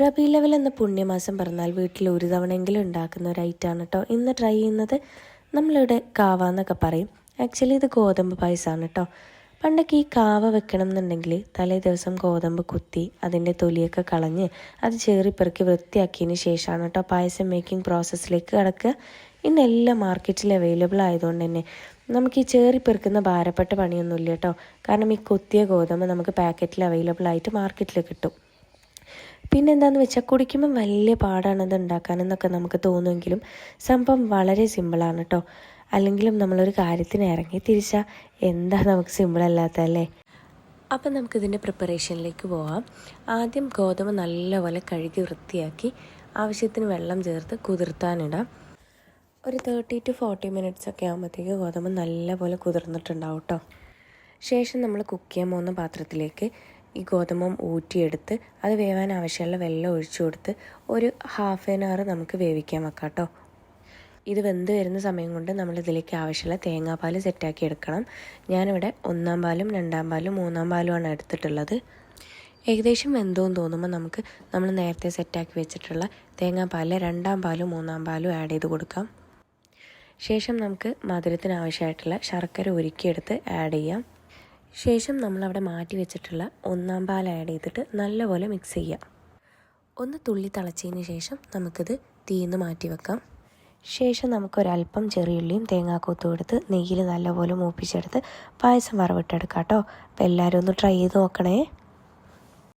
റബീഉൽ അവ്വൽ എന്ന പുണ്യമാസം പറഞ്ഞാൽ വീട്ടിൽ ഒരു തവണയെങ്കിലും ഉണ്ടാക്കുന്ന ഒരു ഐറ്റമാണ് കേട്ടോ ഇന്ന് ട്രൈ ചെയ്യുന്നത്. നമ്മളിവിടെ കാവ എന്നൊക്കെ പറയും. ആക്ച്വലി ഇത് ഗോതമ്പ് പായസമാണ് കേട്ടോ. പണ്ടൊക്കെ ഈ കാവ വെക്കണം എന്നുണ്ടെങ്കിൽ തലേ ദിവസം ഗോതമ്പ് കുത്തി അതിൻ്റെ തൊലിയൊക്കെ കളഞ്ഞ് അത് ചേറിപ്പെറുക്കി വൃത്തിയാക്കിയതിന് ശേഷമാണ് കേട്ടോ പായസം മേക്കിംഗ് പ്രോസസ്സിലേക്ക് കിടക്കുക. ഇന്നെല്ലാം മാർക്കറ്റിൽ അവൈലബിൾ ആയതുകൊണ്ട് തന്നെ നമുക്ക് ഈ ചേറിപ്പെറുക്കുന്ന ഭാരപ്പെട്ട പണിയൊന്നുമില്ല കേട്ടോ. കാരണം ഈ കൊത്തിയ ഗോതമ്പ് നമുക്ക് പാക്കറ്റിൽ അവൈലബിൾ ആയിട്ട് മാർക്കറ്റിൽ കിട്ടും. പിന്നെന്താണെന്ന് വെച്ചാൽ കുടിക്കുമ്പം വലിയ പാടാണത് ഉണ്ടാക്കാനെന്നൊക്കെ നമുക്ക് തോന്നുമെങ്കിലും സംഭവം വളരെ സിമ്പിളാണ് കേട്ടോ. അല്ലെങ്കിലും നമ്മളൊരു കാര്യത്തിന് ഇറങ്ങി തിരിച്ചാൽ എന്താ നമുക്ക് സിമ്പിളല്ലാത്തല്ലേ. അപ്പം നമുക്കിതിൻ്റെ പ്രിപ്പറേഷനിലേക്ക് പോവാം. ആദ്യം ഗോതമ്പ് നല്ലപോലെ കഴുകി വൃത്തിയാക്കി ആവശ്യത്തിന് വെള്ളം ചേർത്ത് കുതിർത്താനിടാം. ഒരു 30 to 40 മിനിറ്റ്സ് ഒക്കെ ആകുമ്പോഴത്തേക്ക് ഗോതമ്പ് നല്ലപോലെ കുതിർന്നിട്ടുണ്ടാവും കേട്ടോ. ശേഷം നമ്മൾ കുക്ക് ചെയ്യാൻ പോകുന്ന പാത്രത്തിലേക്ക് ഈ ഗോതമ്പം ഊറ്റിയെടുത്ത് അത് വേവാൻ ആവശ്യമുള്ള വെള്ളം ഒഴിച്ചു കൊടുത്ത് ഒരു ഹാഫ് ആൻ അവർ നമുക്ക് വേവിക്കാൻ വെക്കാം കേട്ടോ. ഇത് വെന്ത് വരുന്ന സമയം കൊണ്ട് നമ്മളിതിലേക്ക് ആവശ്യമുള്ള തേങ്ങാപ്പാൽ സെറ്റാക്കി എടുക്കണം. ഞാനിവിടെ 1-ാം പാലും 2-ാം പാലും 3-ാം പാലുമാണ് എടുത്തിട്ടുള്ളത്. ഏകദേശം വെന്തോന്ന് തോന്നുമ്പോൾ നമുക്ക് നമ്മൾ നേരത്തെ സെറ്റാക്കി വെച്ചിട്ടുള്ള തേങ്ങാപ്പാലിൽ 2-ാം പാലും 3-ാം പാലും ആഡ് ചെയ്ത് കൊടുക്കാം. ശേഷം നമുക്ക് മധുരത്തിന് ആവശ്യമായിട്ടുള്ള ശർക്കര ഉരുക്കിയെടുത്ത് ആഡ് ചെയ്യാം. ശേഷം നമ്മളവിടെ മാറ്റി വെച്ചിട്ടുള്ള 1-ാം പാൽ ആഡ് ചെയ്തിട്ട് നല്ലപോലെ മിക്സ് ചെയ്യാം. ഒന്ന് തുള്ളി തിളച്ചതിന് ശേഷം നമുക്കിത് തീയിന്ന് മാറ്റി വെക്കാം. ശേഷം നമുക്കൊരല്പം ചെറിയുള്ളിയും തേങ്ങാക്കൊത്തും എടുത്ത് നെയ്യിൽ നല്ലപോലെ മൂപ്പിച്ചെടുത്ത് പായസം വറവിട്ടെടുക്കാം കേട്ടോ. അപ്പോൾ എല്ലാവരും ഒന്ന് ട്രൈ ചെയ്ത് നോക്കണേ.